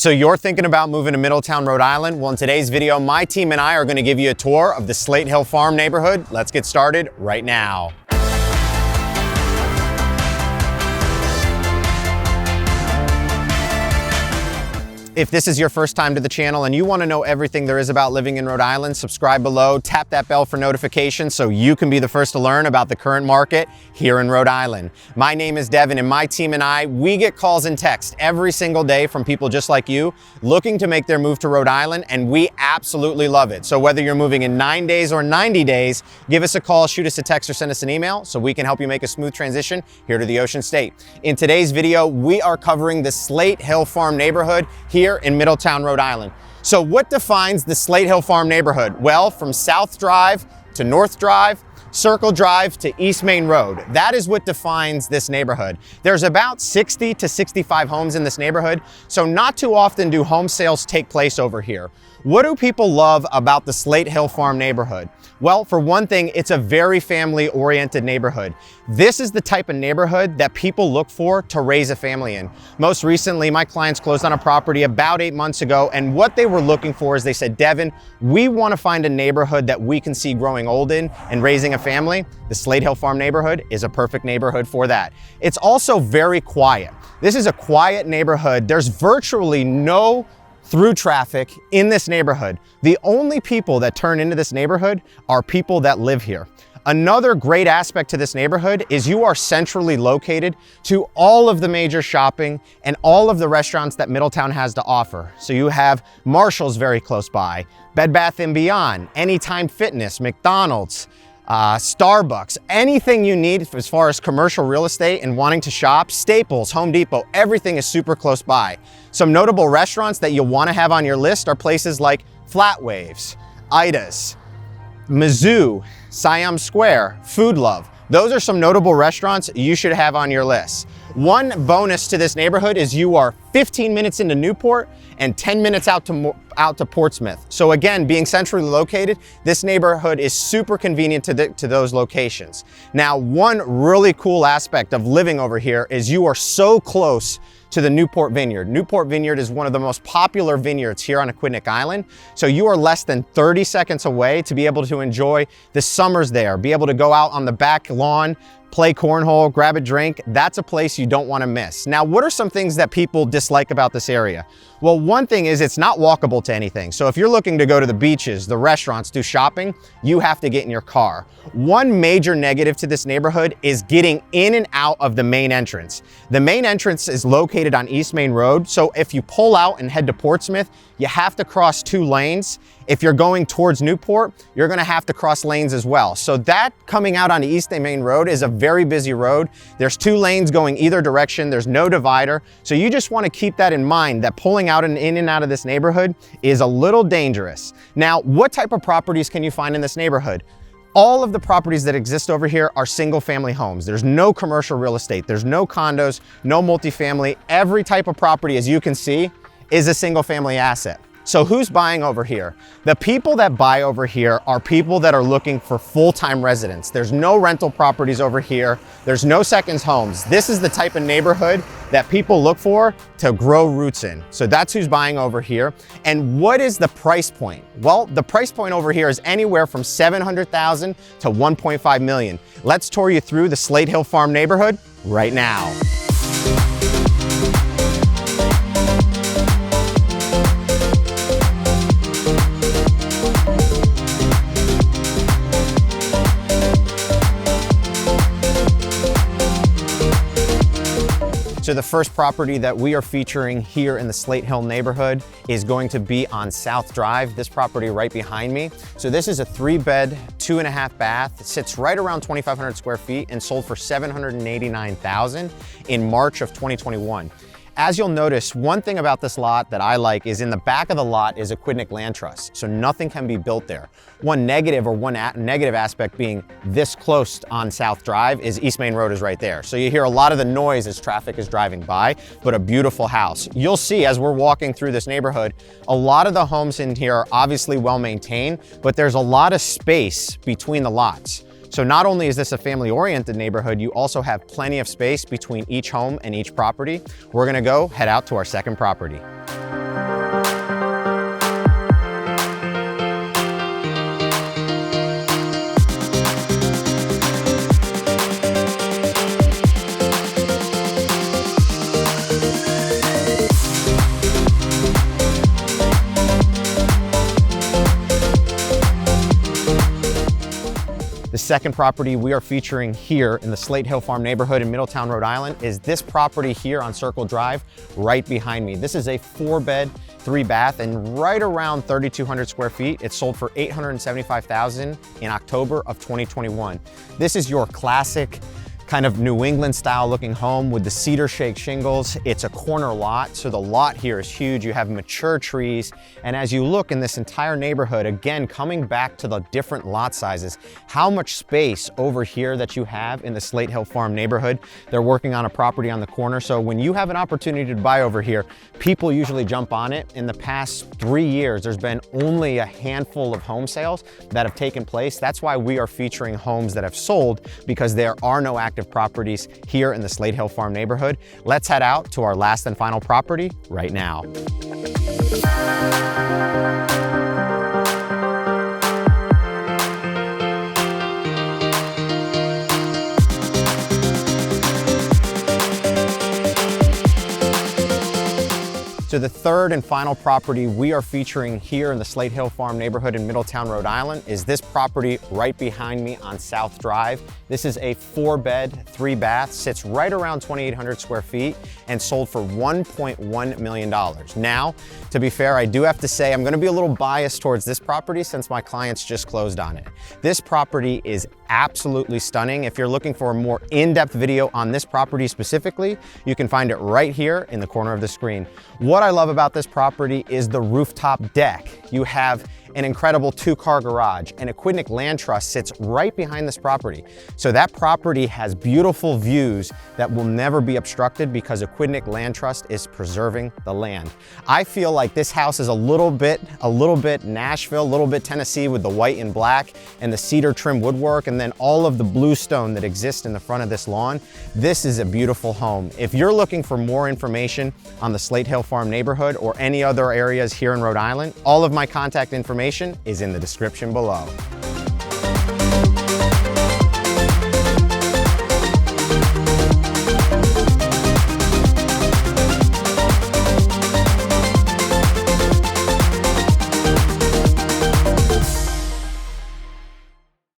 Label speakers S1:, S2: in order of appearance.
S1: So you're thinking about moving to Middletown, Rhode Island? Well, in today's video, my team and I are going to give you a tour of the Slate Hill Farm neighborhood. Let's get started right now. If this is your first time to the channel and you want to know everything there is about living in Rhode Island, subscribe below, tap that bell for notifications so you can be the first to learn about the current market here in Rhode Island. My name is Devin and my team and I, we get calls and texts every single day from people just like you looking to make their move to Rhode Island, and we absolutely love it. So whether you're moving in 9 days or 90 days, give us a call, shoot us a text, or send us an email so we can help you make a smooth transition here to the Ocean State. In today's video, we are covering the Slate Hill Farm neighborhood here in Middletown, Rhode Island. So what defines the Slate Hill Farm neighborhood? Well, from South Drive to North Drive, Circle Drive to East Main Road. That is what defines this neighborhood. There's about 60 to 65 homes in this neighborhood, so not too often do home sales take place over here. What do people love about the Slate Hill Farm neighborhood? Well, for one thing, it's a very family-oriented neighborhood. This is the type of neighborhood that people look for to raise a family in. Most recently, my clients closed on a property about 8 months ago, and what they were looking for is they said, Devin, we want to find a neighborhood that we can see growing old in and raising a family. The Slate Hill Farm neighborhood is a perfect neighborhood for that. It's also very quiet. This is a quiet neighborhood. There's virtually no through traffic in this neighborhood. The only people that turn into this neighborhood are people that live here. Another great aspect to this neighborhood is you are centrally located to all of the major shopping and all of the restaurants that Middletown has to offer. So you have Marshall's very close by, Bed Bath & Beyond, Anytime Fitness, McDonald's, Starbucks, anything you need as far as commercial real estate and wanting to shop, Staples, Home Depot, everything is super close by. Some notable restaurants that you'll want to have on your list are places like Flat Waves, Ida's, Mizzou, Siam Square, Food Love. Those are some notable restaurants you should have on your list. One bonus to this neighborhood is you are 15 minutes into Newport and 10 minutes out to Portsmouth. So again, being centrally located, this neighborhood is super convenient to those locations. Now, one really cool aspect of living over here is you are so close to the Newport Vineyard. Newport Vineyard is one of the most popular vineyards here on Aquidneck Island. So you are less than 30 seconds away to be able to enjoy the summers there, be able to go out on the back lawn, play cornhole, grab a drink. That's a place you don't want to miss. Now, what are some things that people dislike about this area? Well, one thing is it's not walkable to anything. So if you're looking to go to the beaches, the restaurants, do shopping, you have to get in your car. One major negative to this neighborhood is getting in and out of the main entrance. The main entrance is located on East Main Road. So if you pull out and head to Portsmouth, you have to cross 2 lanes. If you're going towards Newport, you're gonna have to cross lanes as well. So that coming out on East Main Road is a very busy road. There's 2 lanes going either direction. There's no divider. So you just wanna keep that in mind, that pulling out and in and out of this neighborhood is a little dangerous. Now, what type of properties can you find in this neighborhood? All of the properties that exist over here are single family homes. There's no commercial real estate. There's no condos, no multifamily. Every type of property, as you can see, is a single family asset. So who's buying over here? The people that buy over here are people that are looking for full-time residents. There's no rental properties over here. There's no seconds homes. This is the type of neighborhood that people look for to grow roots in. So that's who's buying over here. And what is the price point? Well, the price point over here is anywhere from $700,000 to $1.5 million. Let's tour you through the Slate Hill Farm neighborhood right now. So the first property that we are featuring here in the Slate Hill neighborhood is going to be on South Drive, this property right behind me. So this is a 3-bed, 2.5 bath. It sits right around 2,500 square feet and sold for $789,000 in March of 2021. As you'll notice, one thing about this lot that I like is in the back of the lot is Aquidneck Land Trust, so nothing can be built there. One negative aspect being this close on South Drive is East Main Road is right there. So you hear a lot of the noise as traffic is driving by, but a beautiful house. You'll see as we're walking through this neighborhood, a lot of the homes in here are obviously well maintained, but there's a lot of space between the lots. So not only is this a family-oriented neighborhood, you also have plenty of space between each home and each property. We're gonna go head out to our second property. second property we are featuring here in the Slate Hill Farm neighborhood in Middletown, Rhode Island is this property here on Circle Drive right behind me. This is a 4-bed, 3-bath, and right around 3,200 square feet. It sold for $875,000 in October of 2021. This is your classic kind of New England style looking home with the cedar shake shingles. It's a corner lot, so the lot here is huge. You have mature trees, and as you look in this entire neighborhood, again, coming back to the different lot sizes, how much space over here that you have in the Slate Hill Farm neighborhood. They're working on a property on the corner, so when you have an opportunity to buy over here, people usually jump on it. In the past 3 years, there's been only a handful of home sales that have taken place. That's why we are featuring homes that have sold, because there are no active properties here in the Slate Hill Farm neighborhood. Let's head out to our last and final property right now. So the third and final property we are featuring here in the Slate Hill Farm neighborhood in Middletown, Rhode Island is this property right behind me on South Drive. This is a 4-bed, 3-bath, sits right around 2,800 square feet and sold for $1.1 million. Now, to be fair, I do have to say I'm gonna be a little biased towards this property since my clients just closed on it. This property is absolutely stunning. If you're looking for a more in-depth video on this property specifically, you can find it right here in the corner of the screen. What I love about this property is the rooftop deck. You have an incredible 2-car garage, and Aquidneck Land Trust sits right behind this property. So that property has beautiful views that will never be obstructed because Aquidneck Land Trust is preserving the land. I feel like this house is a little bit Nashville, a little bit Tennessee with the white and black and the cedar trim woodwork, and then all of the bluestone that exists in the front of this lawn. This is a beautiful home. If you're looking for more information on the Slate Hill Farm neighborhood or any other areas here in Rhode Island, all of my contact information is in the description below.